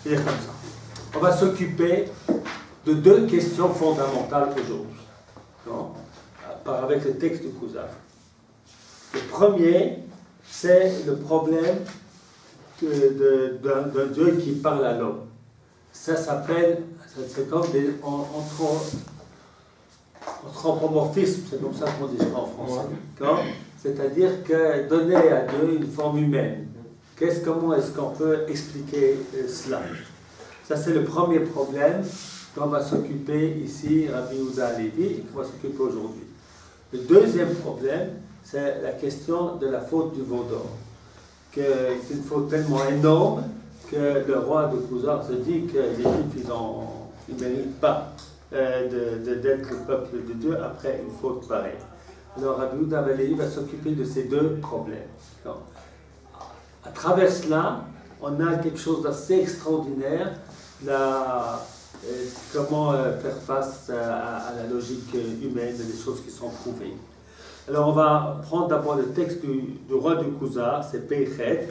C'est comme ça. On va s'occuper de deux questions fondamentales aujourd'hui, avec le texte de Kuzari. Le premier, c'est le problème d'un Dieu qui parle à l'homme. Ça s'appelle, c'est comme des anthropomorphisme, c'est comme ça qu'on dit en français. C'est-à-dire que donner à Dieu une forme humaine. Comment est-ce qu'on peut expliquer cela? Ça, c'est le premier problème qu'on va s'occuper ici, Rabbi Yehuda Halevi, et qu'on va s'occuper aujourd'hui. Le deuxième problème, c'est la question de la faute du veau d'or. C'est une faute tellement énorme que le roi de Khuzar se dit que les Juifs, ils ne méritent pas d'être le peuple de Dieu après une faute pareille. Alors Rabbi Yehuda Halevi va s'occuper de ces deux problèmes. À travers cela, on a quelque chose d'assez extraordinaire, comment faire face à la logique humaine, des choses qui sont prouvées. Alors on va prendre d'abord le texte du roi de Khuzar, c'est Peichet,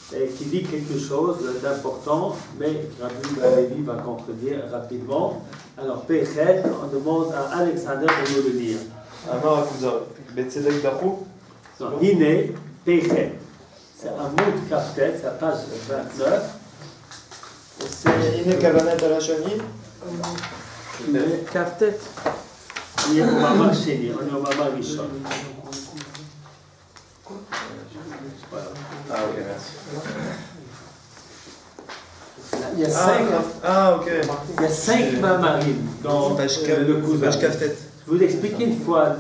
qui dit quelque chose d'important, mais Rabbi Yehuda Halevi va contredire rapidement. Alors Peichet, on demande à Alexander de nous le lire. Amar Khuzar, Betzedek Dachou. Hine Peichet. C'est un mot de Kaftet, c'est à page 29. C'est Hine Kavanet Alashani. Kaftet. Il est au Mamar Sheni, on est au Mamar Rishon. Voilà. Ah ok, merci. Il y a 5 il y a 5 Mamarim dans le Khuzar. Je vous explique une fois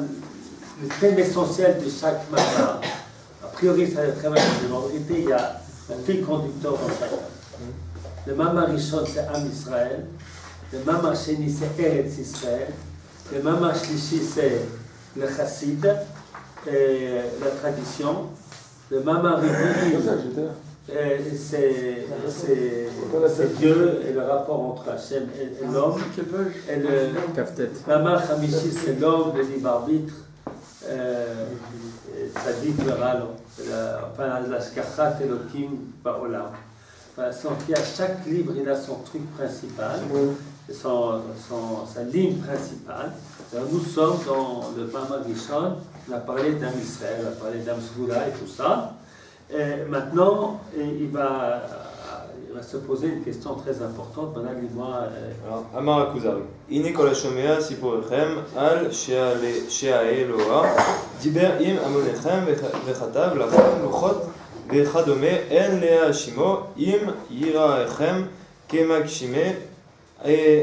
le thème essentiel de chaque Mamar. A priori, ça va être très mal. En vérité, il y a un fil conducteur dans chacun. Le Mamar Rishon, c'est Am Israël. Le Mamar Sheni, c'est Eretz Israël. Le Mamar Shlishi, c'est le Chassid, la tradition. Le Mamar Revi'i, c'est Dieu et le rapport entre Hachem et l'homme. Et le Mamar Hamishi, c'est l'homme, le libre arbitre. Tzadik Veralo, enfin l'Ashkachat Elokim Ba'olam. À chaque livre, il a son truc principal, sa ligne principale. Alors, nous sommes dans le Mamar Rishon, on a parlé d'Am Israël, on a parlé d'Am Sgula et tout ça. Et maintenant, il va se poser une question très importante. Maintenant, dis-moi. Amar Khuzar, Hine kol hashomea sipurechem al she'aeloah diber im amonechem vechatav lachem luchot vechadome en le'ashimo im yiraechem kemagshime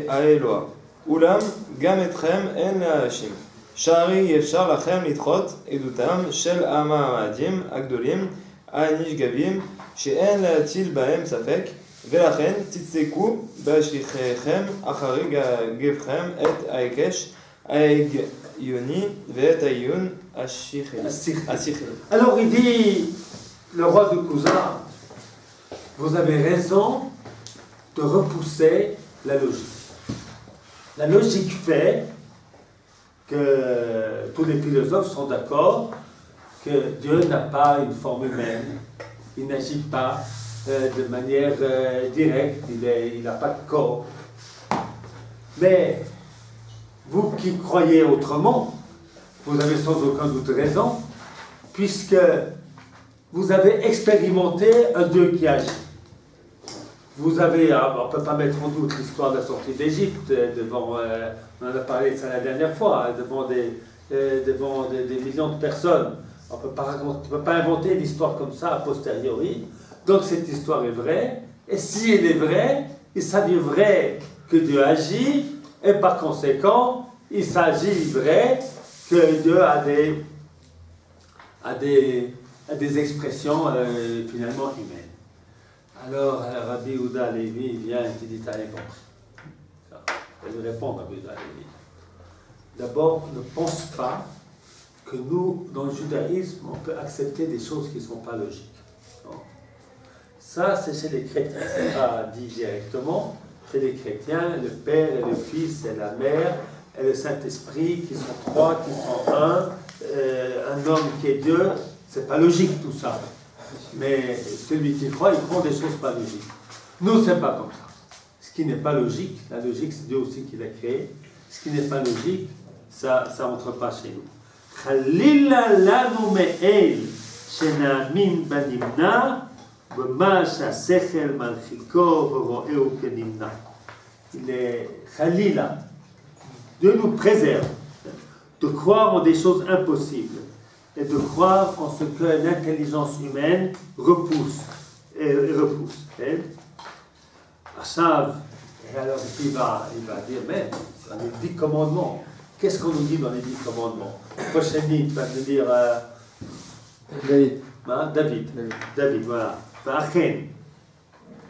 האלוה. אולם גם אתכם אין להאשים. שערי אפשר לכם לדחות עדותם של המעמדים הגדולים הנשגבים שאין להטיל בהם ספק, ולכן תצדקו בהשליכיכם אחרי גבכם את ההיקש ההגיוני ואת העיון השכלי. Alors il dit, le roi de Khuzar, vous avez raison de repousser la logique. La logique fait que tous les philosophes sont d'accord que Dieu n'a pas une forme humaine, il n'agit pas de manière directe, il n'a pas de corps. Mais vous qui croyez autrement, vous avez sans aucun doute raison, puisque vous avez expérimenté un Dieu qui agit. Vous avez, on ne peut pas mettre en doute l'histoire de la sortie d'Égypte, devant, on en a parlé de ça la dernière fois, devant des millions de personnes. On ne peut pas inventer l'histoire comme ça a posteriori. Donc cette histoire est vraie, et si elle est vraie, il s'agit vrai que Dieu agit, et par conséquent, il s'agit vrai que Dieu a des expressions finalement humaines. Alors, Rabbi Yehuda Halevi vient et te dit ta réponse. Elle lui répond, Rabbi Yehuda Halevi. D'abord, ne pense pas que nous, dans le judaïsme, on peut accepter des choses qui ne sont pas logiques. Non. Ça, c'est chez les chrétiens. Ce n'est pas dit directement. Chez les chrétiens, le Père et le Fils et la Mère et le Saint-Esprit, qui sont trois, qui sont un homme qui est Dieu, c'est pas logique tout ça. Mais celui qui croit, il prend des choses pas logiques. Nous, c'est pas comme ça. Ce qui n'est pas logique, la logique, c'est Dieu aussi qui l'a créé. Ce qui n'est pas logique, ça n'entre pas chez nous. Chalila lanu me'el shena'amin banimna b'ma sha'sechel malchiko v'ro'eu kenimna. Il est Khalila, Dieu nous préserve de croire en des choses impossibles et de croire en ce que l'intelligence humaine repousse. Et Achav, et alors il va dire, mais dans les 10 commandements, qu'est-ce qu'on nous dit dans les 10 commandements? Prochaine ligne, tu vas me dire David, voilà. Va'achen,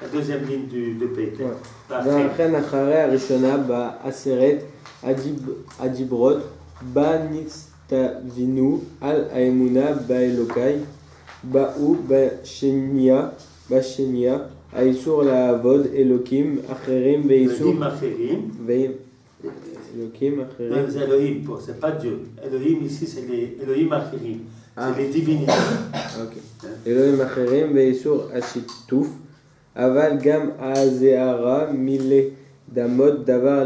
la deuxième ligne de Pété. Va'achen acharei harishona ba'aseret adibrot ba'nitztavinu al ha'emuna ba'elokai ba'u ba'shenia האיסור לעבוד אלוקים אחרים ואיסור... אלוקים אחרים. C'est Elohim, c'est pas Dieu. Elohim ici, c'est les Elohim Achirim. C'est les divinités. אלוהים אחרים ואיסור השיתוף, אבל גם הזערה מלדמות דבר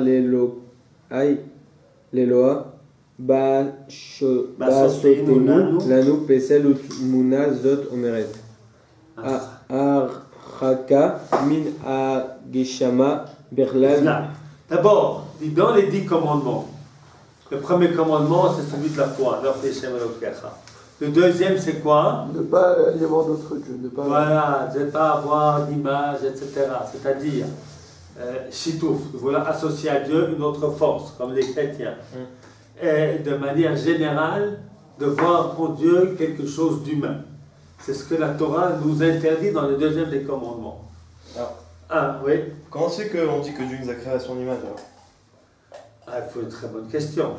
לאלוה, בעשותנו לנו פסל ותמונה זאת אומרת. הרחקה מן הגשמה בכלל. D'abord, dans les 10 commandements, le premier commandement, c'est celui de la foi. Le deuxième, c'est quoi? Ne pas y avoir d'autres dieux. Voilà, ne pas avoir d'image, etc. C'est-à-dire, Shitouf, voilà, associer à Dieu une autre force, comme les chrétiens. Et de manière générale, de voir en Dieu quelque chose d'humain. C'est ce que la Torah nous interdit dans le deuxième des commandements. Oui. Comment c'est qu'on dit que Dieu nous a créé à son image alors? Il faut une très bonne question.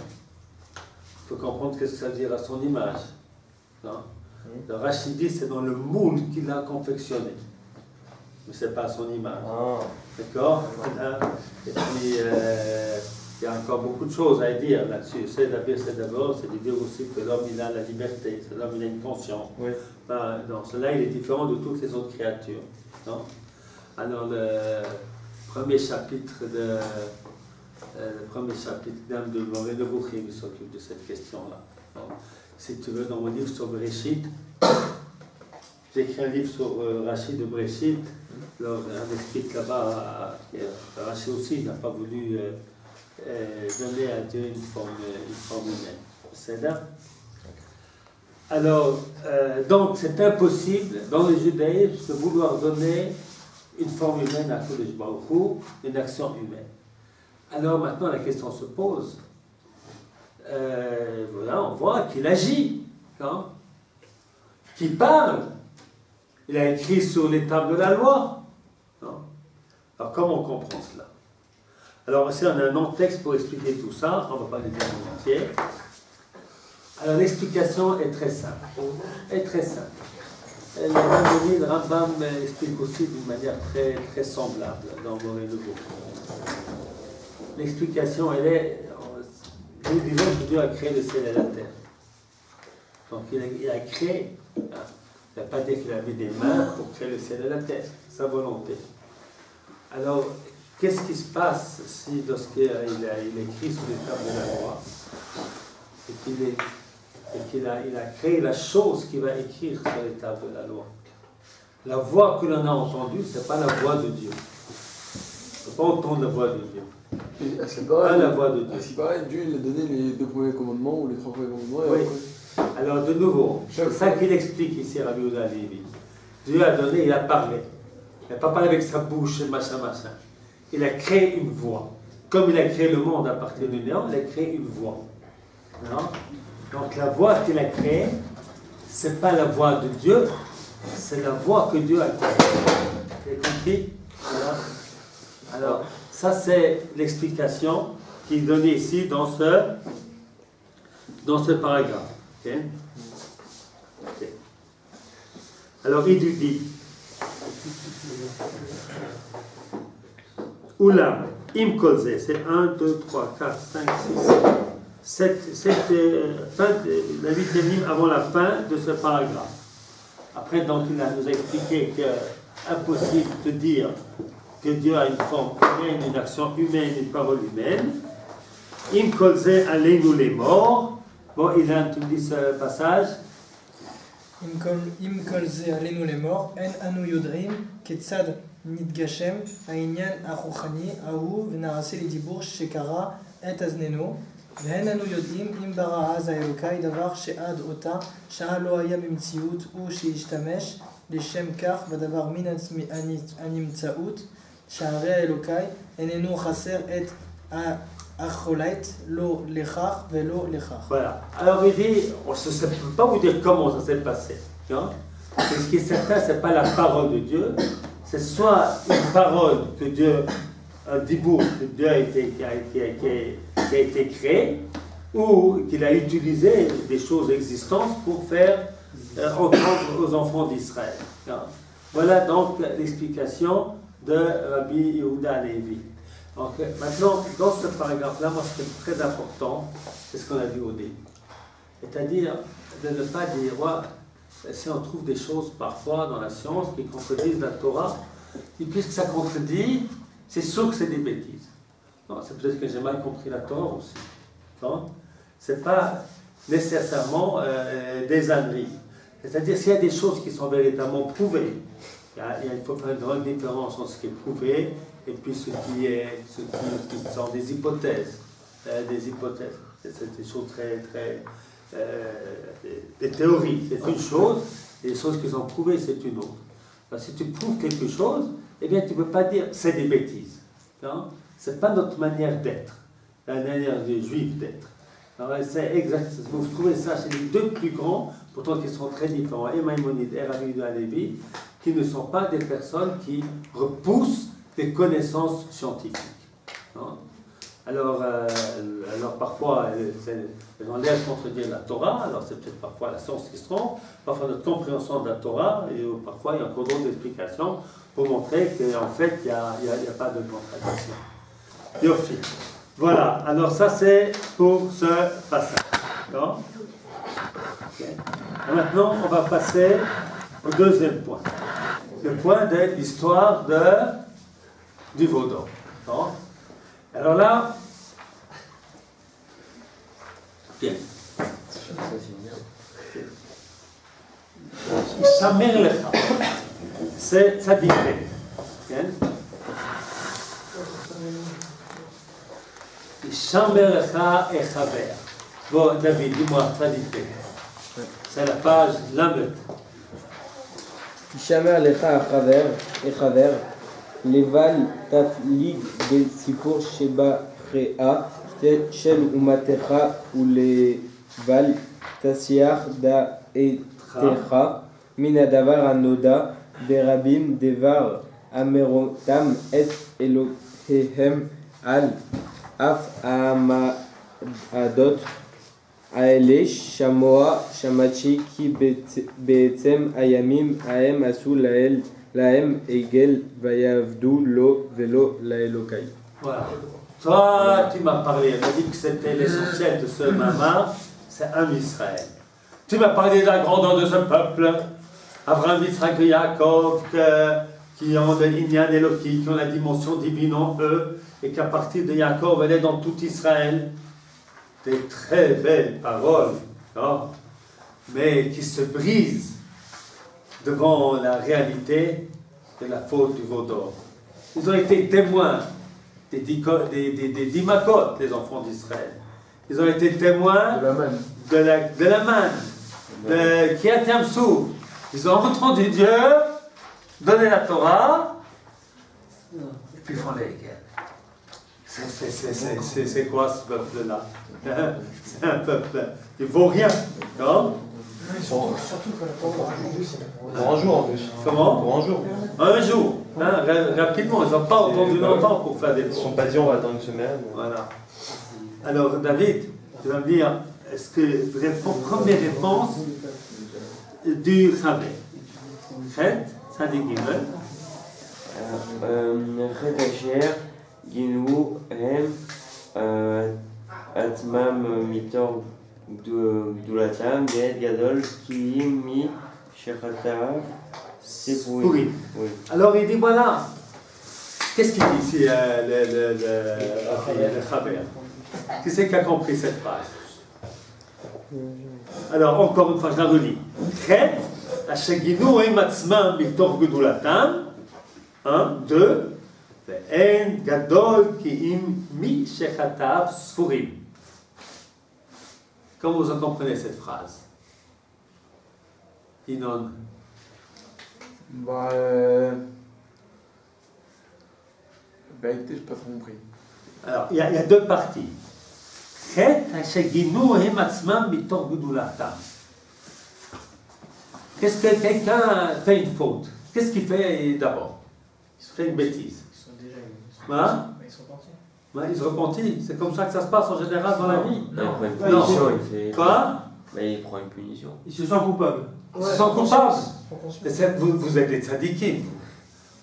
Il faut comprendre ce que ça veut dire à son image. Non? Le Rachid dit c'est dans le moule qu'il a confectionné. Mais ce n'est pas à son image. D'accord? Et puis, il y a encore beaucoup de choses à dire là-dessus. C'est de dire aussi que l'homme il a la liberté, l'homme il a une conscience. Oui. Dans cela, il est différent de toutes les autres créatures. Non? Alors, le premier chapitre d'Am de Moré de Bouchim s'occupe de cette question-là. Si tu veux, dans mon livre sur Bréchit, j'ai écrit un livre sur Rachid de Bréchit. Alors, on explique là-bas, Rachid aussi n'a pas voulu donner à Dieu une forme humaine. C'est là. Alors, donc, c'est impossible dans le judaïsme de vouloir donner une forme humaine à Kodesh Baruch Hu, une action humaine. Alors maintenant la question se pose. Voilà, on voit qu'il agit, hein, qu'il parle. Il a écrit sur les tables de la loi. Hein. Alors comment on comprend cela? Alors ici on a un long texte pour expliquer tout ça, on ne va pas le dire en entier. Alors l'explication est très simple. Le Rambam explique aussi d'une manière très, très semblable dans Moré Nouveau. L'explication, elle est, nous disons que Dieu a créé le ciel et la terre. Donc il a créé, il n'a pas dit qu'il avait des mains pour créer le ciel et la terre, sa volonté. Alors, qu'est-ce qui se passe si lorsqu'il a écrit sur les tables de la loi et qu'il a créé la chose qu'il va écrire sur les tables de la loi. La voix que l'on a entendue, ce n'est pas la voix de Dieu. On ne peut pas entendre la voix de Dieu. Est-ce qu'il paraît, la voix de Dieu. Est-ce qu'il paraît, Dieu il a donné les 2 premiers commandements ou les 3 premiers commandements et oui. Après... Alors de nouveau, c'est ça qu'il explique ici, Rabbi Yehuda Halevi. Dieu a donné, il a parlé. Il n'a pas parlé avec sa bouche, machin. Il a créé une voix. Comme il a créé le monde à partir du néant, il a créé une voix. Non? Donc la voix qu'il a créée, ce n'est pas la voix de Dieu, c'est la voix que Dieu a créée. Vous avez compris? Voilà. Alors, ça c'est l'explication qui est donnée ici dans ce paragraphe. Okay? Okay. Alors il lui dit Oulam, im kolze, c'est 1, 2, 3, 4, 5, 6, 7, fin de la 8e ligne avant la fin de ce paragraphe. Après, donc, il nous a expliqué que impossible de dire que Dieu a une forme humaine, une action humaine, une parole humaine. Im kolze aleinu les morts. Bon, Ilan, tu me dis ce passage. Im kol ze alenu les morts, en anu yodrim, ketzad nitgashem, העניין הרוחני ההוא ונעשה לדיבור שקרה את אזננו, והן אנו יודעים אם ברא אז האלוקאי דבר שעד אותה שעה לא היה במציאות הוא שהשתמש לשם כך בדבר מן הנמצאות שהרי האלוקאי איננו חסר את החולית לא לכך ולא לכך. Voilà. Alors il dit, on ne peut pas vous dire comment ça s'est passé. Hein? Mais ce qui est certain, ce n'est pas la parole de Dieu, c'est soit une parole que Dieu, un dibour que Dieu qui a été créé, ou qu'il a utilisé des choses existantes pour faire entendre aux enfants d'Israël. Hein? Voilà donc l'explication de Rabbi Yehuda Halevi. Donc, maintenant, dans ce paragraphe-là, moi, ce qui est très important, c'est ce qu'on a vu au début. C'est-à-dire de ne pas dire, ouais, si on trouve des choses parfois dans la science qui contredisent la Torah, et puisque ça contredit, c'est sûr que c'est des bêtises. Non, c'est peut-être que j'ai mal compris la Torah aussi. Ce n'est pas nécessairement des âneries. C'est-à-dire, s'il y a des choses qui sont véritablement prouvées, il faut faire une grande différence entre ce qui est prouvé et puis ce qui sont des hypothèses. C'est des choses des théories, c'est une chose, et les choses qui sont prouvées, c'est une autre. Alors, si tu prouves quelque chose, eh bien, tu ne peux pas dire c'est des bêtises. Ce n'est pas notre manière d'être, la manière des juifs d'être. Alors, c'est exact. Vous trouvez ça chez les deux plus grands, pourtant qui sont très différents, et Maïmonide et Rabbi Yehuda Halevi, qui ne sont pas des personnes qui repoussent des connaissances scientifiques. Alors parfois, elles ont l'air de contredire la Torah, alors c'est peut-être parfois la science qui se trompe, parfois notre compréhension de la Torah, et parfois il y a encore d'autres explications pour montrer qu'en fait, il n'y a pas de contradiction. Yofi. Voilà, alors ça c'est pour ce passage. D'accord ? Okay. Maintenant, on va passer au deuxième point. Le point de l'histoire du veau d'or. Alors là, bien. Shamer lecha, c'est tzaddik. Shamer lecha et chaver. Bon, David, dis-moi, tzaddik. C'est la page Lamed. Shamer lecha et chaver. לבל תפליג בסיפור שבפרעה של אומתך ולבל תסיח דעתך מן הדבר הנודע ברבים דבר אמרותם את אלוהיהם על אף המעדות האלה שמעתי כי בעצם הימים ההם עשו להם עגל ויעבדו לו ולא לאלוקי. Voilà. Toi, tu m'as parlé, tu m'as dit que c'était l'essentiel de ce mamar, c'est un Israël. Tu m'as parlé de la grandeur de ce peuple, Abraham, Yitzhak et Yaakov, qui ont de l'Inyan Eloki, qui ont la dimension divine en eux, et qu'à partir de Yaakov, elle est dans tout Israël. Des très belles paroles, non? Mais qui se brisent devant la réalité de la faute du veau d'or. Ils ont été témoins des 10 makot, les enfants d'Israël. Ils ont été témoins de la manne, de Kriyat Yam-Souf. Ils ont entendu Dieu donner la Torah, et puis ils font les guerres. C'est quoi ce peuple-là? C'est un peuple qui ne vaut rien, non? Surtout que la Torah Pour un jour en plus. Comment? Pour un jour. Un jour, hein, rapidement, ils n'ont pas entendu longtemps pour faire des Ils ne sont pas dit on va attendre une semaine. Voilà. Alors David, tu vas me dire, est-ce que première réponse du Chabé? Chet, ça dit Gimel. Chet Asher, Ginu, Hem, Atmam, Mitor, Gdulatam, Ged, Gadol, Kiim, Mi, Shechatav, Sepurim. Alors il dit voilà, Qu'est-ce qu'il dit ici, le Chaver? Qui c'est qui a compris cette phrase? Alors, encore une fois, je la relis. Chet, Ashaginu et Matzman, Mitor Gudulatam. 1, 2. Ve'en Gadol Ki'im Mi Shechatav Sfurim. Comment vous en comprenez cette phrase? Inon. Bah, vérité, j'ai pas trop compris. Alors, il y a deux parties. Chet Hashaginu et Matzman Mitor Gudulatam. Qu'est-ce que quelqu'un fait une faute? Qu'est-ce qu'il fait d'abord? Il fait une bêtise. Ils sont déjà Hein? ils sont partis. Ouais, il se repentit. C'est comme ça que ça se passe en général dans la vie. Non, il prend une Non. punition, il fait. Quoi? Mais il prend une punition. Ils se sentent coupables. Ils se sentent coupables. Conscience. Mais vous êtes des tzadikim.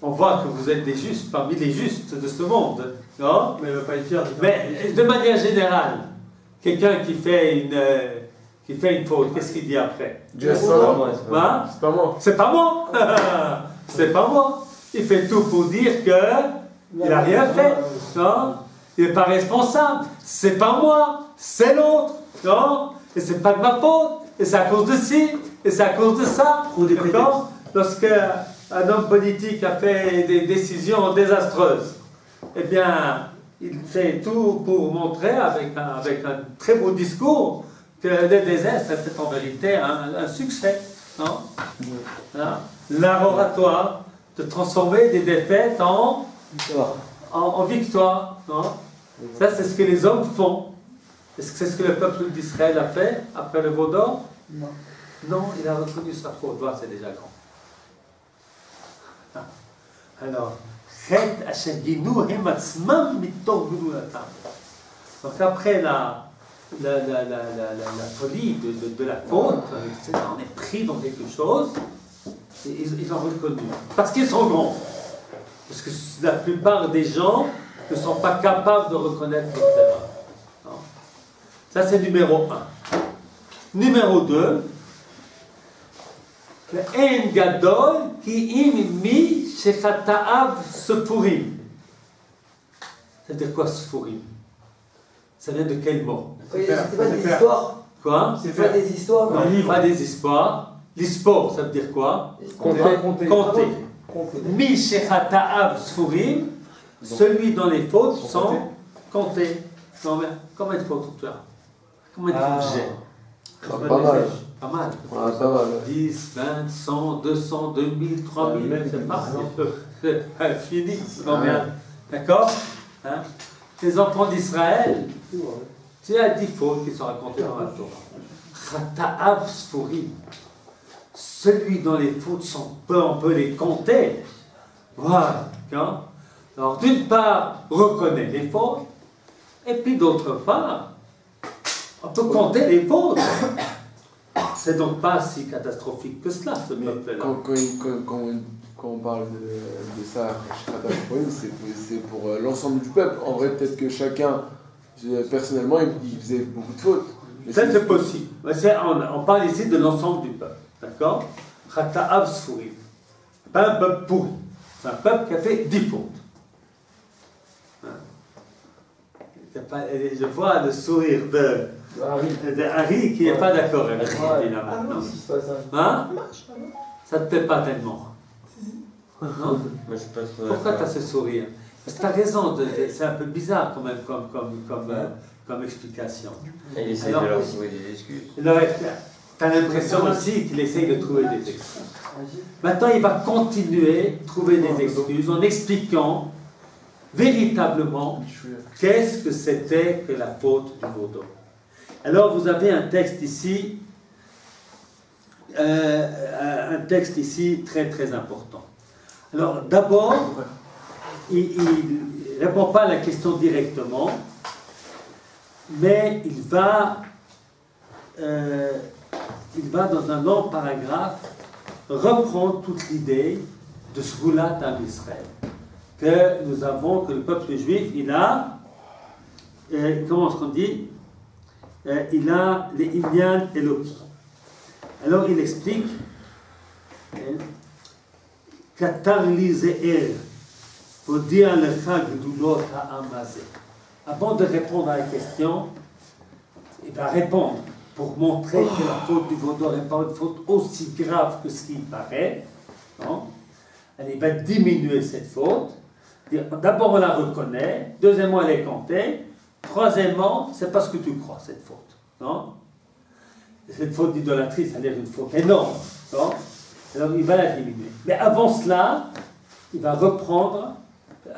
On voit que vous êtes des justes parmi les justes de ce monde. Non? Mais il ne va pas être fier. Mais de manière générale, quelqu'un qui fait une faute, qu'est-ce qu'il dit après? Dieu, c'est C'est pas moi, c'est pas moi. Hein? C'est pas moi. C'est pas moi. C'est pas moi. Il fait tout pour dire que il n'a rien fait. Non? Il n'est pas responsable. C'est pas moi. C'est l'autre. Non? Et c'est pas de ma faute. Et c'est à cause de ci. Et c'est à cause de ça. D'accord? Lorsque un homme politique a fait des décisions désastreuses, eh bien, il fait tout pour montrer avec un très beau discours que le désastre était en vérité un succès. Non? Hein? L'art oratoire de transformer des défaites en victoire. Non? Ça, c'est ce que les hommes font. Est-ce que c'est ce que le peuple d'Israël a fait après le veau d'or? Non. Non, il a reconnu sa faute. Voilà, c'est déjà grand. Alors, donc après la folie de la faute, on est pris dans quelque chose, et ils ont reconnu. Parce qu'ils sont grands. Parce que la plupart des gens ne sont pas capables de reconnaître leurs erreurs. Non. Ça, c'est numéro 1. Numéro 2, En gadol ki im mi shechataav sefurim. C'est-à-dire quoi sefurim? Ça vient de quel mot? C'est pas des histoires. Quoi? C'est pas des histoires. Non, pas des histoires. L'hispor, ça veut dire quoi? Compter. Compter. Mi shechataav sefurim, celui dont les fautes sont comptées. Non, mais combien de fautes tu as? Combien de fautes j'ai? Pas mal. Pas mal. Ouais, pas mal. 10, 20, 100, 200, 2000, 3000, c'est pas c'est infini. Combien? D'accord? Hein? Les enfants d'Israël, tu as 10 fautes qui sont racontées dans la Torah. Chata'av sfurim. Celui dont les fautes sont peu, on peut les compter. Voilà. D'accord? Alors, d'une part, reconnaît les fautes, et puis d'autre part, on peut compter les fautes. C'est donc pas si catastrophique que cela, ce peuple-là. Quand on parle de ça, c'est pour l'ensemble du peuple. En vrai, peut-être que chacun, personnellement, il faisait beaucoup de fautes. Ça, c'est possible. Mais on parle ici de l'ensemble du peuple. D'accord? Chata'av sfurim. Pas un peuple pourri. C'est un peuple qui a fait 10 fautes. Je vois le sourire de Harry qui n'est pas d'accord avec ce qu'il dit là maintenant. Hein? Ça ne te plaît pas tellement. Non? Moi, je suis pas trop Pourquoi tu as d'accord. ce sourire? Parce que tu as raison, c'est un peu bizarre quand même comme explication. Et il essaie Alors, de leur trouver des excuses. Tu as l'impression aussi qu'il essaye de trouver des excuses. Maintenant, il va continuer à trouver des excuses en expliquant véritablement qu'est-ce que c'était que la faute du veau d'or. Alors, vous avez un texte ici très très important. Alors, d'abord, il ne répond pas à la question directement, mais il va dans un long paragraphe reprendre toute l'idée de Sgulat Am Israël que nous avons, que le peuple juif, il a, comment est-ce qu'on dit, il a les Inyan Eloki. Alors il explique Katar li ze'er V'odi'a lecha gedulot ha'am hazeh. Avant de répondre à la question, il va répondre pour montrer que la faute du veau d'or n'est pas une faute aussi grave que ce qu'il paraît. Non? Il va diminuer cette faute. D'abord, on la reconnaît. Deuxièmement, elle est comptée. Troisièmement, c'est parce que tu crois cette faute. Non? Cette faute d'idolâtrie, ça a l'air une faute énorme. Non? Alors, il va la diminuer. Mais avant cela, il va reprendre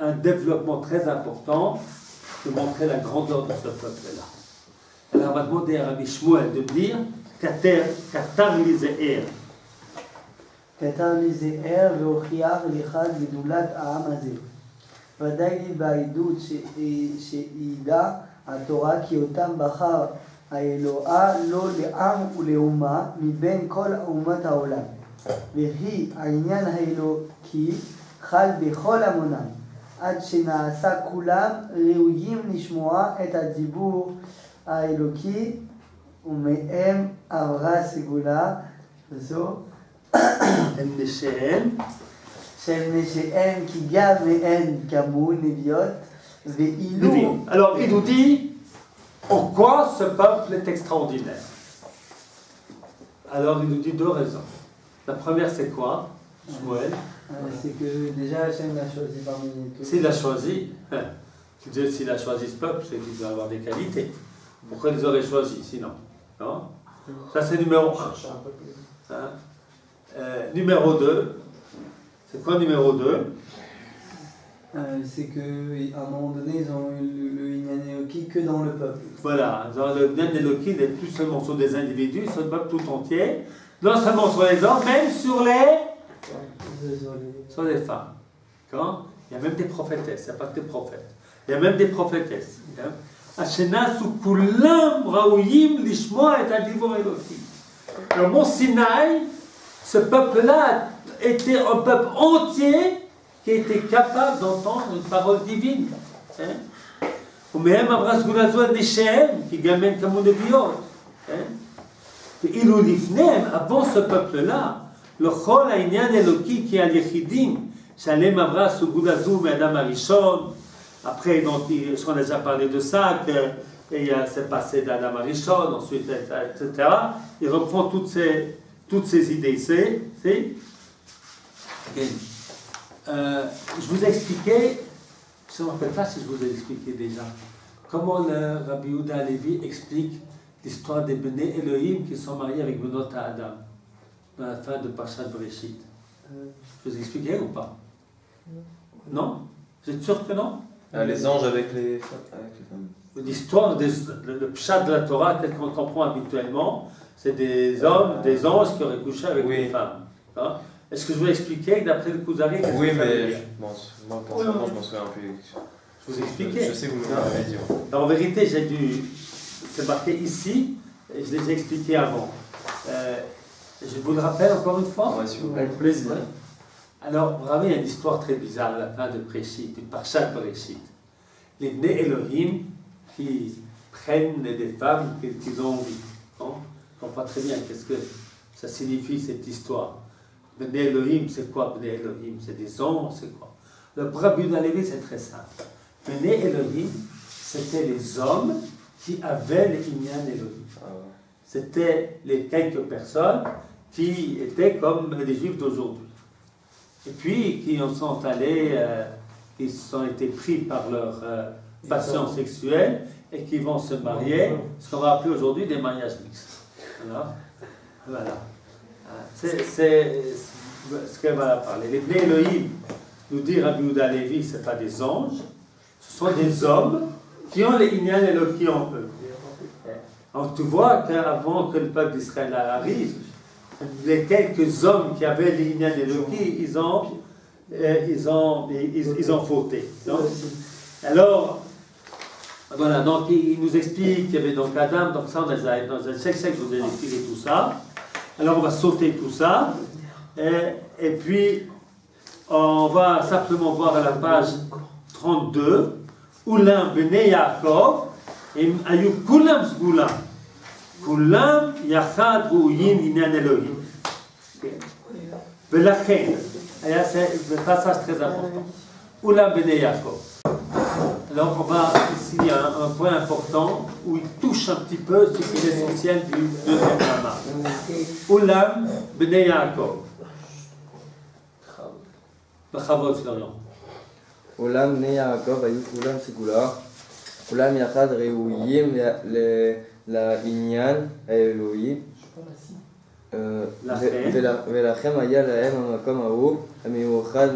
un développement très important de montrer la grandeur de ce peuple-là. Alors, on va demander à Rabbi Shmuel de dire Katar Lize'er. כתב לזער והוכיח לכת גדולת העם הזה. ודאי לי בעדות שעידה התורה כי אותם בחר האלוה לא לעם ולאומה מבין כל אומות העולם. וכי העניין האלוקי חל בכל המונם, עד שנעשה כולם ראויים לשמוע את הדיבור האלוקי, ומהם עברה סגולה וזו של נשיהם כי גם מהן קמו נביאות ואילו... Alors il nous dit en quoi ce peuple est extraordinaire. Alors il nous dit deux raisons. La première c'est quoi, Shmuel? C'est que déjà Hachem l'a choisi parmi tous. S'il a choisi, tu dis s'il a choisi ce peuple, c'est qu'il doit avoir des qualités. Pourquoi ils auraient choisi sinon? Non? Ça c'est numéro 1. Numéro 2, c'est quoi numéro 2? C'est qu'à un moment donné, ils ont eu le Inyan Eloki que dans le peuple. Voilà, dans le Inyan Eloki n'est plus seulement sur des individus, sur le peuple tout entier, non seulement sur les hommes, même sur les femmes. Quand il y a même des prophétesses, il n'y a pas que des prophètes. Il y a même des prophétesses. Ashenasu kulam raouyim lishmoa et adivor Eloki. Le mont Sinaï, ce peuple-là était un peuple entier qui était capable d'entendre une parole divine. Avant ce peuple-là, le Chol Ha'inyan Eloki qui a l'Yechidim, Shalem Avra Sugulazou Me'adam Arishon. Après, donc, on a déjà parlé de ça, qu'il s'est passé d'Adam Arishon, ensuite, etc. Il reprend toutes ces idées. Je vous ai expliqué, je ne me rappelle pas si je vous ai expliqué déjà, comment le Rabbi Yehuda Halevi explique l'histoire des Bnei Elohim qui sont mariés avec Benot Adam dans la fin de Parashat Bereshit. Je vous ai expliqué ou pas? Non? Vous êtes sûr que non? Les anges avec les femmes. L'histoire, le pshat de la Torah, tel qu'on comprend habituellement, c'est des hommes, des anges qui auraient couché avec des femmes. Hein? Est-ce que je vais expliquer d'après le Kuzari? Oui, mais moi personnellement, je m'en souviens un peu. Je vous ai expliqué. Je sais que vous m'avez dit. En vérité, c'est marqué ici, et je les ai expliqués avant. Je vous le rappelle encore une fois? Avec plaisir. Ouais. Alors, vraiment, il y a une histoire très bizarre à la fin de Bereshit, par chaque Bereshit. Les Bnei Elohim qui prennent des femmes qu'ils ont envie. On comprend très bien qu'est-ce que ça signifie cette histoire. Bnei Elohim, c'est quoi Bnei Elohim? C'est des anges, c'est quoi? Le Rabbi Yehuda Halevi, c'est très simple. Bnei Elohim, c'était les hommes qui avaient les Inyan Elohim. C'était les quelques personnes qui étaient comme les Juifs d'aujourd'hui. Et puis qui en sont allés, qui ont été pris par leur passion sexuelle et qui vont se marier, ce qu'on va appeler aujourd'hui des mariages mixtes. Voilà. C'est ce qu'elle va parler. Les Bnei Elohim, nous dit Rabbi Yehuda Halevi, ce ne sont pas des anges, ce sont des hommes qui ont les Inyan Eloki en eux. Donc tu vois qu'avant que le peuple d'Israël arrive, les quelques hommes qui avaient les Inyan Eloki, ils ont fauté. Donc, alors, voilà, donc il nous explique qu'il y avait donc Adam, donc ça, dans un sexe, je vous ai expliqué tout ça. Alors on va sauter tout ça, et puis on va simplement voir à la page 32, Ulam Bnei Yaakov, im ayu kulam sgulam, kulam yachad ru'yin inyan Elohim. Velachen, c'est un passage très important. Oulam Bnei Yaakov. Alors, on va ici un point important où il touche un petit peu ce qui est l'essentiel du deuxième Rama. Oulam Bnei Yaakov. Bechavod, Florian. עולם בני יעקב היו כולם סגולה, כולם יחד ראויים לעניין האלוהי, ולכן היה להם המקום ההוא המיוחד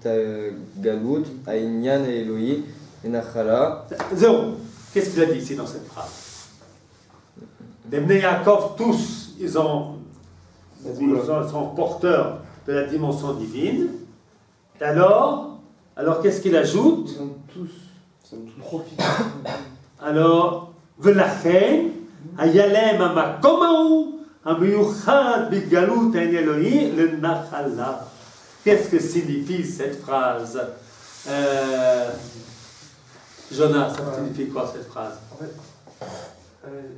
בהתגלות העניין האלוהי לנחלה. Zéro. Qu'est-ce qu'il a dit ici dans cette phrase? Les Bnei Yaakov, tous, ils sont porteurs de la dimension divine. Et alors qu'est-ce qu'il ajoute? Ils ont tous profité. Alors, ולכן היה להם המקום ההוא המיוחד בהתגלות העין אלוהי לנחלה. Qu'est-ce que signifie cette phrase? Jonas, ça signifie quoi cette phrase? En fait,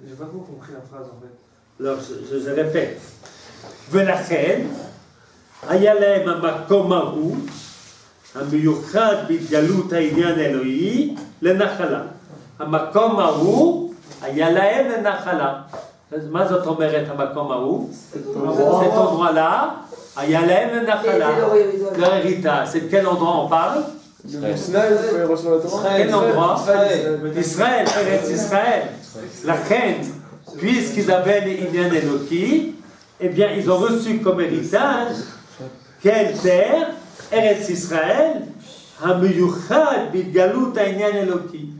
j'ai pas trop compris la phrase en fait. Alors, je répète. ולכן היה להם המקום ההוא המיוחד בהתגלות העניין האלוהי לנחלה. המקום ההוא היה להם לנחלה. מה זאת אומרת המקום ההוא? cet endroit-là, היה להם לנחלה. leur héritage. C'est de quel endroit on parle? Quel endroit? Israël, Eretz Israël. La reine, puisqu'ils avaient les Inyan Eloki, eh bien ils ont reçu comme héritage quelle terre? Eretz Israël, Hamiyuchad Bidgalut Inyan Eloki,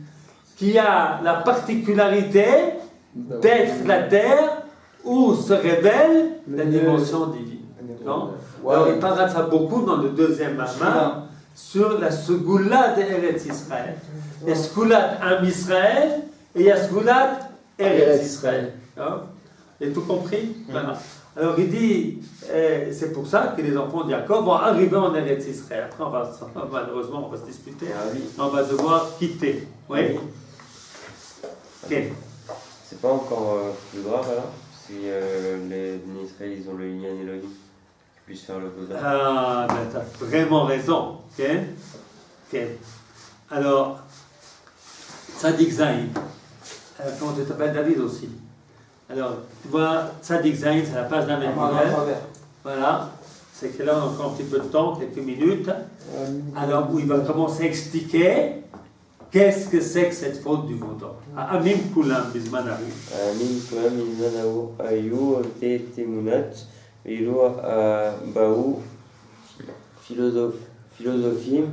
qui a la particularité d'être la terre où se révèle la dimension divine. Non? Alors il parlera de ça beaucoup dans le deuxième Mama sur la Segula de Eretz Israël. Il y a Segulat Am Israël et il y a Segulat Eretz Israël. Vous avez tout compris? Voilà. Alors il dit, c'est pour ça que les enfants de Jacob vont arriver en Eretz Israël. Après, malheureusement, on va se disputer. On va devoir quitter. Oui? Ok. C'est pas encore plus grave alors si les Israël ils ont le Inyan Elohim qu'ils puissent faire le Goda. Ah, ben t'as vraiment raison. Ok? Ok. Alors, Tzadik Zayin. Comment tu t'appelles David aussi? Alors, tu vois, Tzadik Zayin, c'est la page d'un mètre. Voilà. C'est que là, on a encore un petit peu de temps, quelques minutes. Alors, où il va commencer à expliquer qu'est-ce que c'est que cette faute du vaudor. Amim Kulam Bizman Ahu. Amim Kulam Bizman Ahu Ayu Te Temunat Vilo Baou Philosophim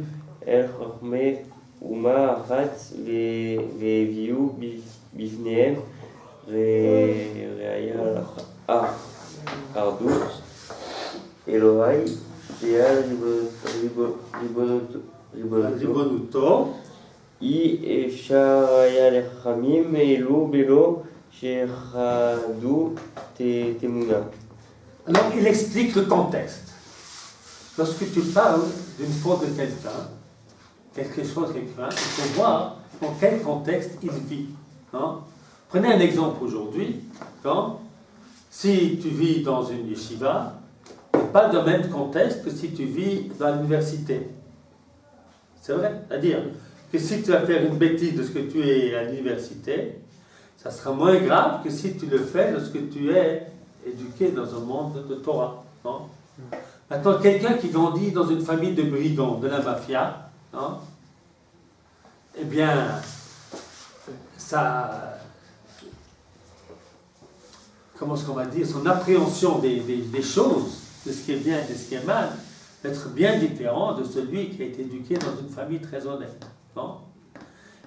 El Chachme Uma Achat Veviu Bifneem Reaya Ardut Elohai Deal Ribonuto I אפשר היה לחכמים העלו בלא שחדו תמונה. Alors il explique le contexte. Lorsque tu parles d'une faute de quelqu'un, quelque chose, quelqu'un, il faut voir dans quel contexte il vit. Hein? Prenez un exemple aujourd'hui. Si tu vis dans une yeshiva, ce n'est pas le même contexte que si tu vis dans l'université. C'est vrai? C'est-à-dire que si tu vas faire une bêtise lorsque tu es à l'université, ça sera moins grave que si tu le fais lorsque tu es éduqué dans un monde de Torah. Non? Maintenant, quelqu'un qui grandit dans une famille de brigands, de la mafia, non? Eh bien, ça... Comment est-ce qu'on va dire? Son appréhension des choses, de ce qui est bien et de ce qui est mal, va être bien différent de celui qui a été éduqué dans une famille très honnête. Non?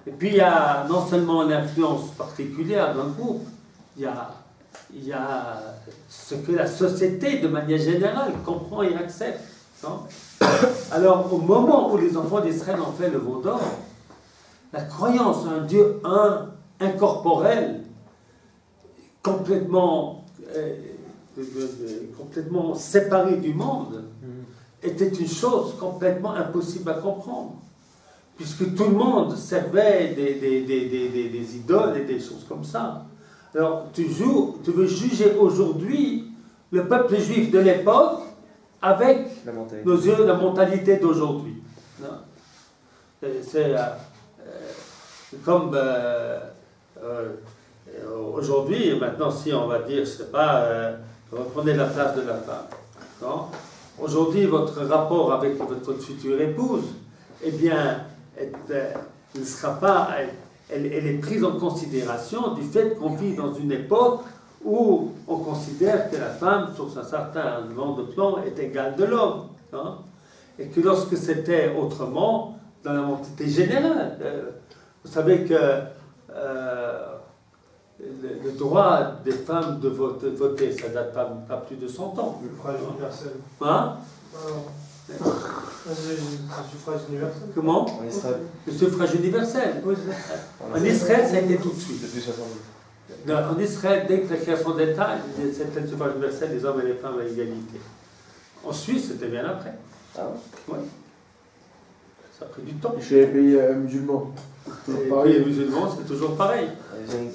Et puis il y a non seulement l'influence particulière d'un groupe, il y a ce que la société de manière générale comprend et accepte. Non? Alors au moment où les enfants d'Israël ont fait le veau d'or, la croyance à un Dieu incorporel, complètement séparé du monde, était une chose complètement impossible à comprendre. Puisque tout le monde servait des idoles et des choses comme ça. Alors, tu veux juger aujourd'hui le peuple juif de l'époque avec nos yeux, la mentalité d'aujourd'hui. C'est comme aujourd'hui, maintenant, si on va dire, je ne sais pas, reprenez la place de la femme. Non? Aujourd'hui, votre rapport avec votre future épouse, eh bien, ne sera pas, elle est prise en considération du fait qu'on vit dans une époque où on considère que la femme, sur un certain nombre de plans, est égale de l'homme. Hein? Et que lorsque c'était autrement, dans la mentalité générale, vous savez que le droit des femmes de voter, ça date pas plus de 100 ans. Le suffrage universel. Hein? C'est un suffrage universel. Comment? En Israël. Le suffrage universel. Oui, c'est ça. En Israël, ça a été tout de suite. Depuis 60 ans. En Israël, dès que la création d'État, c'était le suffrage universel, les hommes et les femmes à égalité. En Suisse, c'était bien après. Ah ouais? Ça a pris du temps. Chez les pays musulmans. Les musulmans, c'est toujours pareil.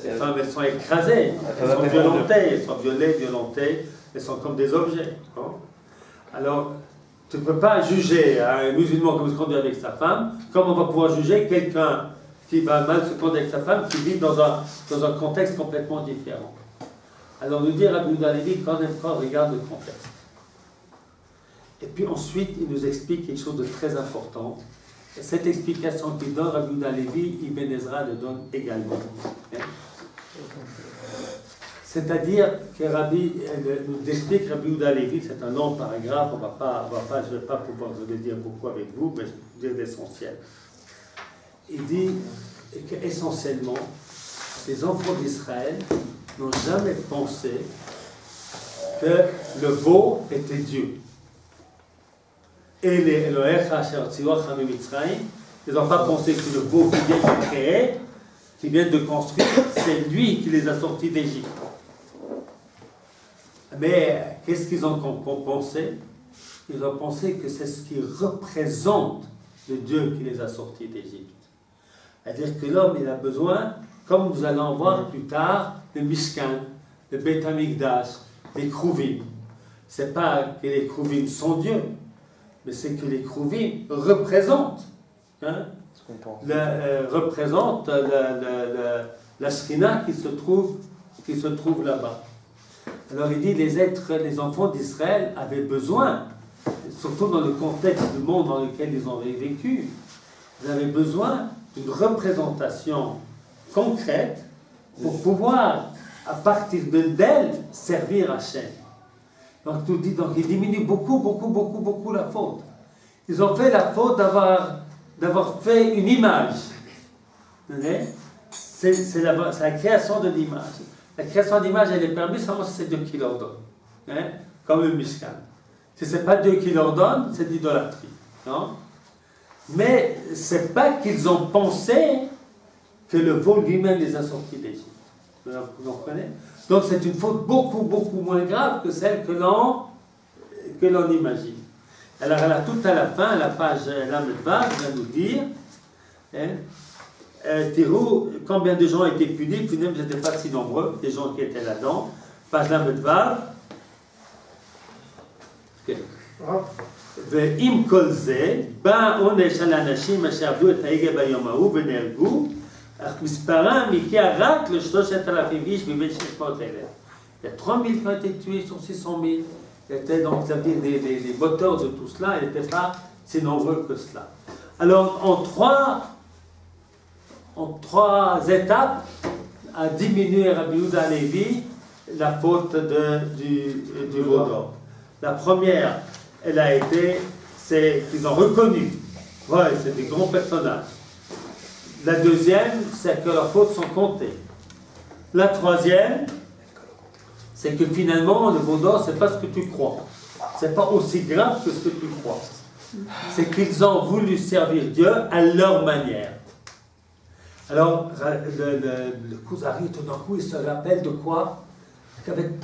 Les femmes, elles sont écrasées, elles sont violentées, elles sont violentées, elles sont comme des objets. Hein? Alors, tu ne peux pas juger un musulman comme il se conduit avec sa femme, comme on va pouvoir juger quelqu'un qui va mal se conduire avec sa femme, qui vit dans un contexte complètement différent. Alors, nous dit Rabbi Yehuda Halevi, quand même, regarde le contexte. Et puis ensuite, il nous explique quelque chose de très important. Et cette explication qu'il donne, Rabbi Yehuda Halevi, Ibn Ezra le donne également. C'est-à-dire que nous explique Rabbi Yehuda Halevi, c'est un long paragraphe, je ne vais pas pouvoir vous le dire beaucoup avec vous, mais je vais dire l'essentiel. Il dit qu'essentiellement, les enfants d'Israël n'ont jamais pensé que le veau était Dieu. Et les Elohecha asher tziocha miMitzrayim, ils n'ont pas pensé que le veau qui vient de créer, qui vient de construire, c'est lui qui les a sortis d'Égypte. Mais qu'est-ce qu'ils ont pensé? Ils ont pensé que c'est ce qui représente le Dieu qui les a sortis d'Égypte. C'est-à-dire que l'homme, il a besoin, comme nous allons voir plus tard, le Mishkan, le Beit HaMikdash, les Kruvim. Ce n'est pas que les Kruvim sont Dieu, mais c'est que les Kruvim représentent, représentent la Shrina qui se trouve là-bas. Alors il dit, les enfants d'Israël avaient besoin, surtout dans le contexte du monde dans lequel ils ont vécu, ils avaient besoin d'une représentation concrète pour pouvoir, à partir d'elle, servir Hachem. Donc il diminue beaucoup la faute. Ils ont fait la faute d'avoir fait une image. C'est la création de l'image. La création d'image, elle est permise seulement si c'est Dieu qui l'ordonne. Comme le Mishkan. Si ce n'est pas Dieu qui l'ordonne, c'est l'idolâtrie. Non? Mais ce n'est pas qu'ils ont pensé que le veau lui-même les a sortis d'Égypte. Vous comprenez? Donc c'est une faute beaucoup moins grave que celle que l'on imagine. Alors tout à la fin, la page Lamedvav va nous dire, Tirou, combien de gens ont été punis, puis même n'étaient pas si nombreux, les gens qui étaient là-dedans. Page Lamedvav. ואם כל זה, בא עונש על האנשים אשר עבדו את העגל ביום ההוא ונהרגו, אך מספרם הגיע רק ל3,000 איש מבין 600,000. Il y a 3,000 qui ont été tués sur 600,000. Donc, c'est-à-dire les moteurs de tout cela n'étaient pas si nombreux que cela. Alors, en trois étapes, a diminué Rabbi Yehuda Halevi la faute du veau d'or. La première, elle a été, c'est qu'ils ont reconnu, ouais, c'est des grands personnages. La deuxième, c'est que leurs fautes sont comptées. La troisième, c'est que finalement, le veau d'or, c'est pas ce que tu crois. C'est pas aussi grave que ce que tu crois. C'est qu'ils ont voulu servir Dieu à leur manière. Alors, le Kuzari, tout d'un coup, il se rappelle de quoi?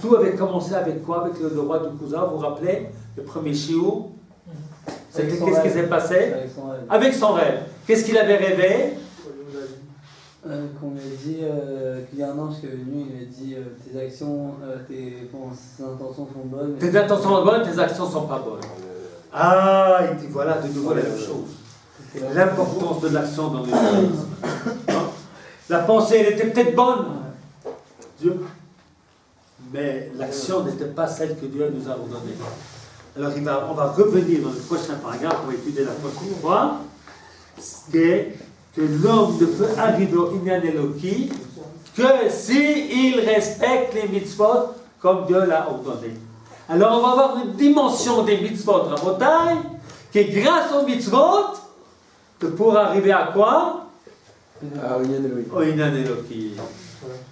Tout avait commencé avec quoi? Avec le roi du Kuzar, vous vous rappelez? Le premier Shiur. Qu'est-ce qui s'est passé? Avec son rêve. Qu'est-ce qu'il avait rêvé? Qu'on lui a dit qu'il y a un ange qui est venu, il lui a dit tes actions, tes intentions sont bonnes. Tes intentions sont bonnes, tes actions ne sont pas bonnes. Ah, il dit voilà de nouveau la même chose. l'importance de l'action dans le judaïsme. La pensée, elle était peut-être bonne, Dieu, mais l'action n'était pas celle que Dieu nous a ordonnée. Alors on va revenir dans le prochain paragraphe, on va étudier la prochaine fois, que l'homme ne peut arriver au Inyan Eloki que s'il respecte les mitzvot comme Dieu l'a ordonné. Alors on va avoir une dimension des mitzvot Rabotai, qui est grâce aux mitzvot, que pour arriver à quoi? Au Inyan Eloki.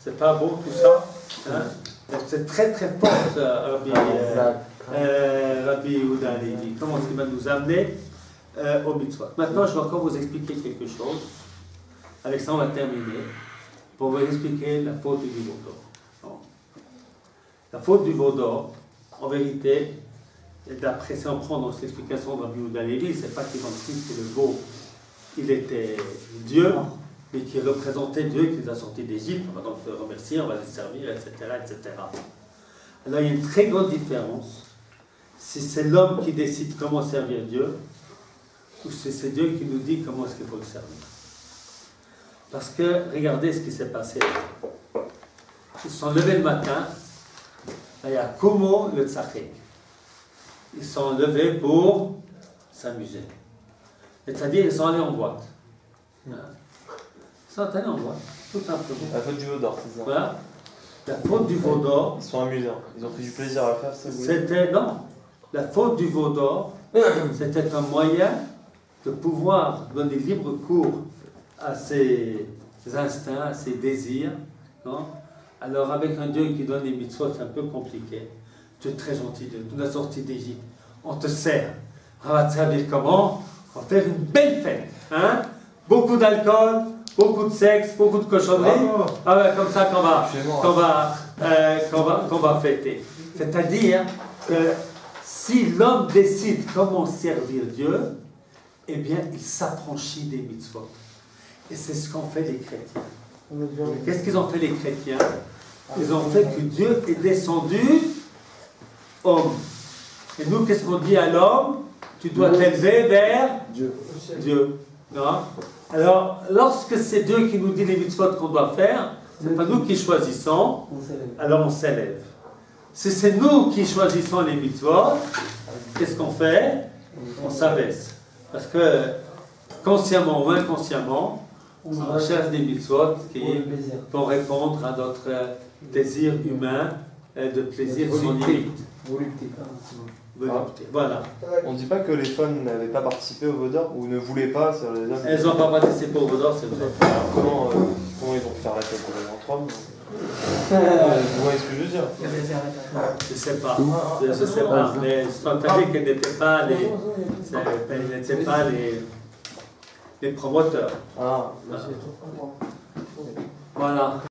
C'est pas beau tout ça, hein? C'est très très fort, Rabbi Yehuda Halevi. Comment est-ce qu'il va nous amener au mitzvot? Maintenant, je vais encore vous expliquer quelque chose. Avec ça, on va terminer. Pour vous expliquer la faute du veau d'or. La faute du veau d'or, en vérité, d'après si on prend dans l'explication de Rabbi Yehuda Halevi, c'est pas qu'il en prie que le veau, il était Dieu, mais qui représentait Dieu qui les a sortis d'Égypte. On va donc le remercier, on va les servir, etc., etc. Alors, il y a une très grande différence si c'est l'homme qui décide comment servir Dieu ou si c'est Dieu qui nous dit comment est-ce qu'il faut le servir. Parce que, regardez ce qui s'est passé. Ils se sont levés le matin, il y a Komo le Tzachek. Ils se sont levés pour s'amuser. C'est-à-dire, ils sont allés en boîte. Ils sont allés en boîte, tout simplement. La faute du veau d'or, c'est ça. Voilà. La faute du veau d'or. Ils sont amusants, ils ont pris du plaisir à faire ça. C'était, non, la faute du veau d'or, c'était un moyen de pouvoir donner libre cours à ses instincts, à ses désirs. Non? Alors, avec un Dieu qui donne les mitzvot, c'est un peu compliqué. Tu es très gentil, Dieu, tu nous as sorti d'Égypte. On te sert. On va te servir comment? On va faire une belle fête. Hein? Beaucoup d'alcool, beaucoup de sexe, beaucoup de cochonneries. Ah ouais, comme ça qu'on va fêter. C'est-à-dire que si l'homme décide comment servir Dieu, eh bien, il s'affranchit des mitzvot. Et c'est ce qu'ont fait les chrétiens. Qu'est-ce qu'ils ont fait les chrétiens? Ils ont fait que Dieu est descendu homme. Et nous, qu'est-ce qu'on dit à l'homme? Tu dois t'élever vers Dieu. Non? Alors, lorsque c'est Dieu qui nous dit les mitzvot qu'on doit faire, c'est pas nous qui choisissons, alors on s'élève. Si c'est nous qui choisissons les mitzvot, qu'est-ce qu'on fait? On s'abaisse. Parce que, consciemment ou inconsciemment, on recherche des mitzvot qui vont répondre à notre désir humain de plaisir sans limite. Voilà. On ne dit pas que les femmes n'avaient pas participé au veau d'or ou ne voulaient pas sur les hommes. Elles n'ont pas participé au veau d'or, c'est vrai. Alors comment ils ont pu faire la fête entre hommes? Vous voyez ce que je veux dire? Je ne sais pas. Je ne sais pas. Mais je t'entendais qu'elles n'étaient pas les promoteurs. Ah, voilà.